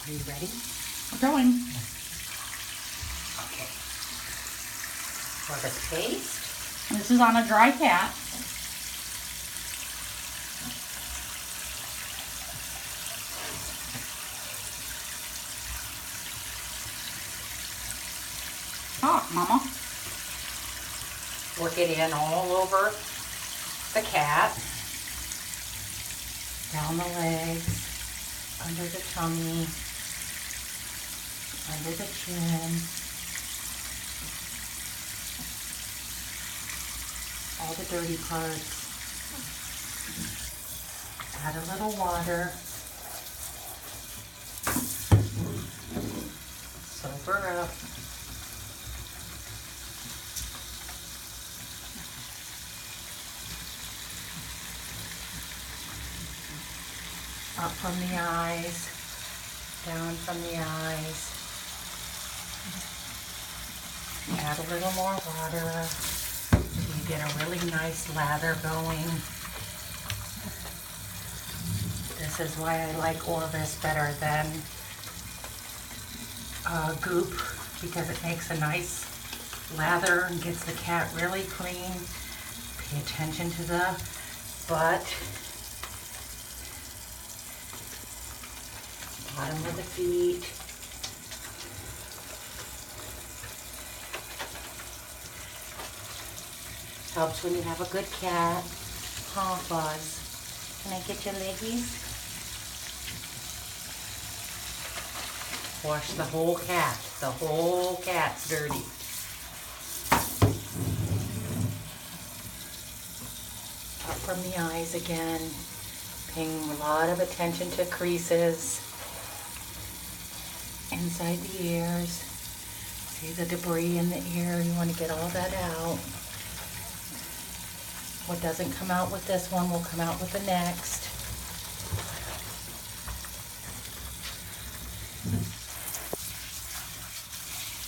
Are you ready? We're going. Okay. For the paste. This is on a dry cat. Talk, Mama. Work it in all over the cat. Down the legs, under the tummy, under the chin. All the dirty parts. Add a little water. Sober up. Up from the eyes, down from the eyes. Add a little more water so you get a really nice lather going. This is why I like Orvis better than Goop, because it makes a nice lather and gets the cat really clean. Pay attention to the butt. Bottom of the feet. Helps when you have a good cat. Huh, Buzz? Can I get your leggies? Wash the whole cat. The whole cat's dirty. Up from the eyes again. Paying a lot of attention to creases. Inside the ears. See the debris in the ear, you want to get all that out. What doesn't come out with this one will come out with the next.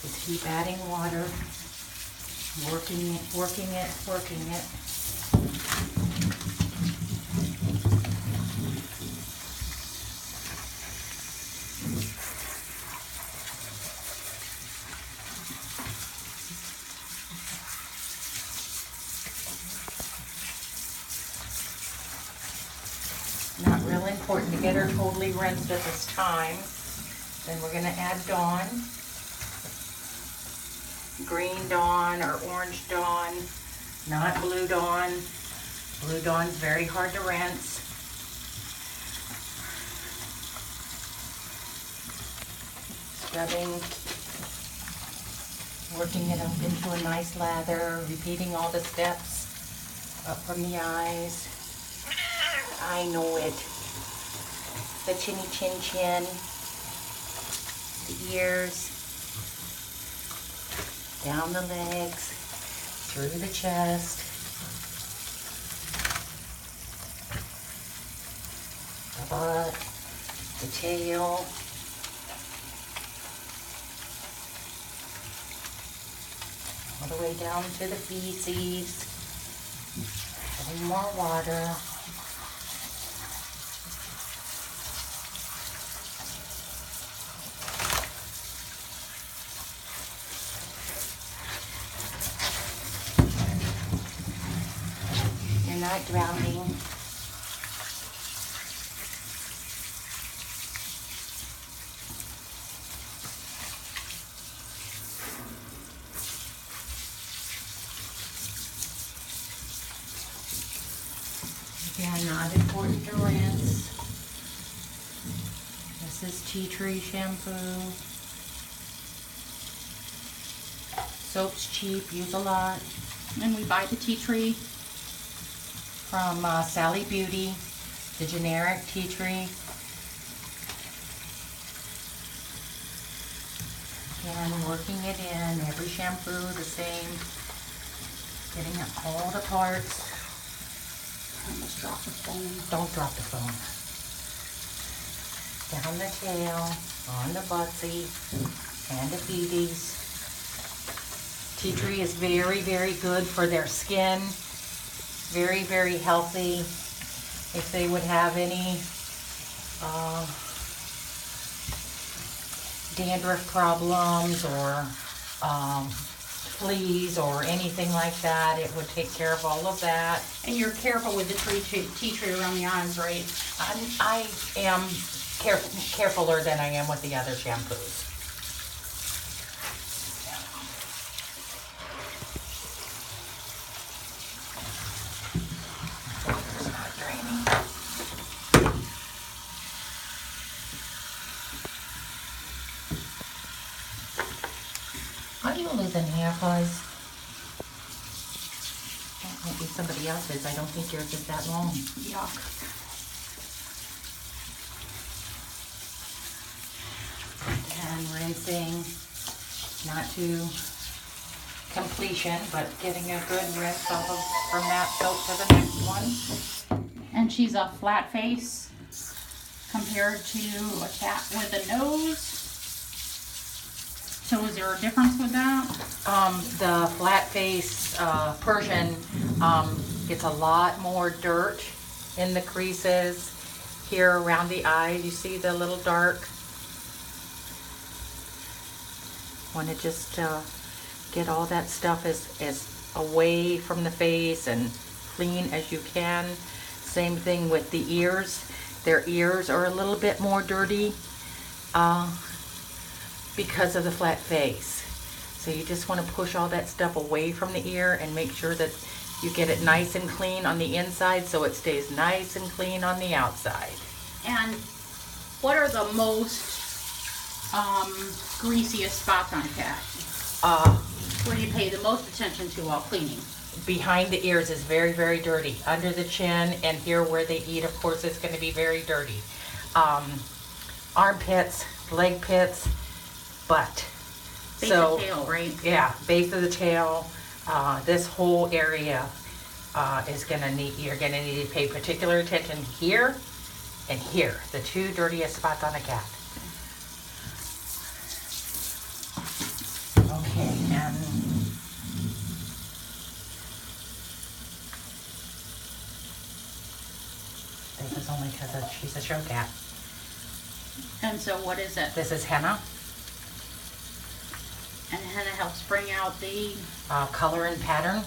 Just keep adding water, working it, working it, working it. Not real important to get her totally rinsed at this time. Then we're going to add Dawn. Green Dawn or orange Dawn, not blue Dawn. Blue Dawn's very hard to rinse. Scrubbing, working it up into a nice lather, repeating all the steps up from the eyes. I know it. The chinny chin chin, the ears, down the legs, through the chest, the butt, the tail, all the way down to the feces. A little more water. You're not drowning. Again, not important to rinse. This is tea tree shampoo. Soap's cheap, use a lot. And we buy the tea tree. From Sally Beauty, the generic tea tree. Again, working it in, every shampoo the same. Getting all the parts. Almost dropped the phone. Don't drop the phone. Down the tail, on the buttsie, and the feeties. Tea tree is very, very good for their skin. Very, very healthy. If they would have any dandruff problems or fleas or anything like that. It would take care of all of that. And you're careful with the tea tree around the eyes, right? I am carefuler than I am with the other shampoos. It's not draining. Are you losing hair, Fuzz? That might be somebody else's. I don't think yours is that long. Yuck. And rinsing, not to completion, but getting a good rinse off of from that soap to the next one. And she's a flat face compared to a cat with a nose. So is there a difference with that? The flat face Persian gets a lot more dirt in the creases here around the eye. You see the little dark. Want to just get all that stuff as away from the face and clean as you can. Same thing with the ears. Their ears are a little bit more dirty because of the flat face. So you just want to push all that stuff away from the ear and make sure that you get it nice and clean on the inside so it stays nice and clean on the outside. And what are the most greasiest spots on a cat? Where you pay the most attention to while cleaning? Behind the ears is very, very dirty. Under the chin and here where they eat, of course, it's going to be very dirty. Armpits, leg pits, butt. Base of tail, right? Yeah, base of the tail. This whole area is going to need, you're going to need to pay particular attention here and here, the two dirtiest spots on a cat. Okay, and this is only because she's a show cat. And so what is it? This is henna. And henna helps bring out the... Color and pattern.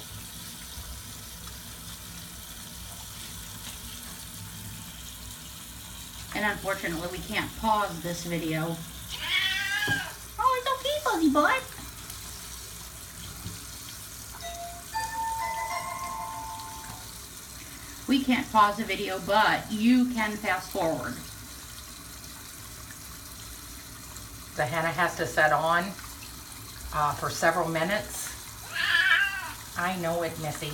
And unfortunately, we can't pause this video. Oh, it's okay, fuzzy butt. We can't pause the video, but you can fast forward. The henna has to set on for several minutes. I know it, Missy.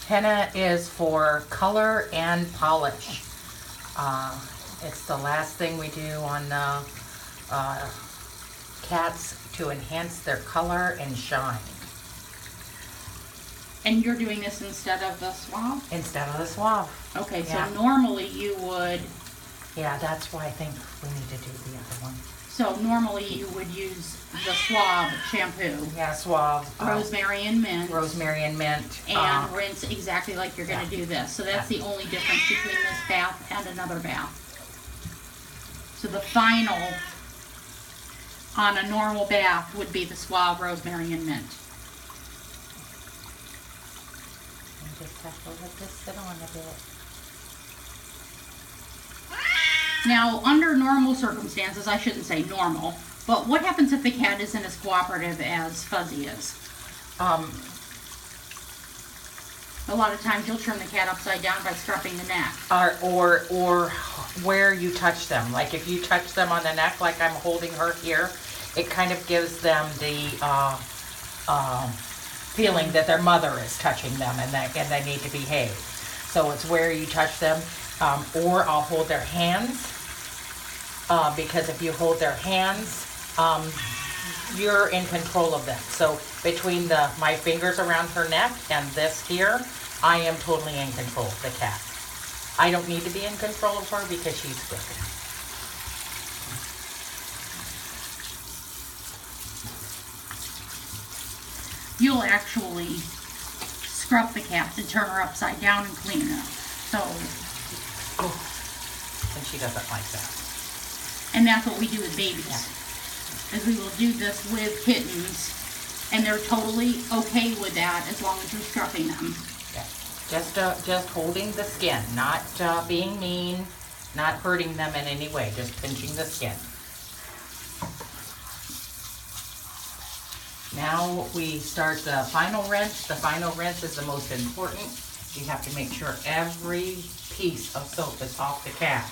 Henna is for color and polish. It's the last thing we do on the cats to enhance their color and shine. And you're doing this instead of the swab? Instead of the swab. Okay, Yeah. so normally you would... Yeah, that's why I think we need to do the other one. So normally you would use the swab shampoo. Yeah, swab. Rosemary and mint. Rosemary and mint. And rinse exactly like you're going to do this. So that's the only difference between this bath and another bath. So the final on a normal bath would be the swab, rosemary, and mint. Just have to let this sit on a bit. Now, under normal circumstances, I shouldn't say normal, but what happens if the cat isn't as cooperative as Fuzzy is? A lot of times you'll turn the cat upside down by scruffing the neck. Or where you touch them. Like if you touch them on the neck, like I'm holding her here, it kind of gives them the feeling that their mother is touching them and they need to behave. So it's where you touch them. Or I'll hold their hands, because if you hold their hands, you're in control of them. So between my fingers around her neck and this here, I am totally in control of the cat. I don't need to be in control of her because she's good. You'll actually scruff the cat to turn her upside down and clean her. So and she doesn't like that. And that's what we do with babies. Is we will do this with kittens, and they're totally okay with that as long as you're scruffing them. Yeah. Just holding the skin, not being mean, not hurting them in any way, just pinching the skin. Now we start the final rinse. The final rinse is the most important. You have to make sure every piece of soap is off the cat.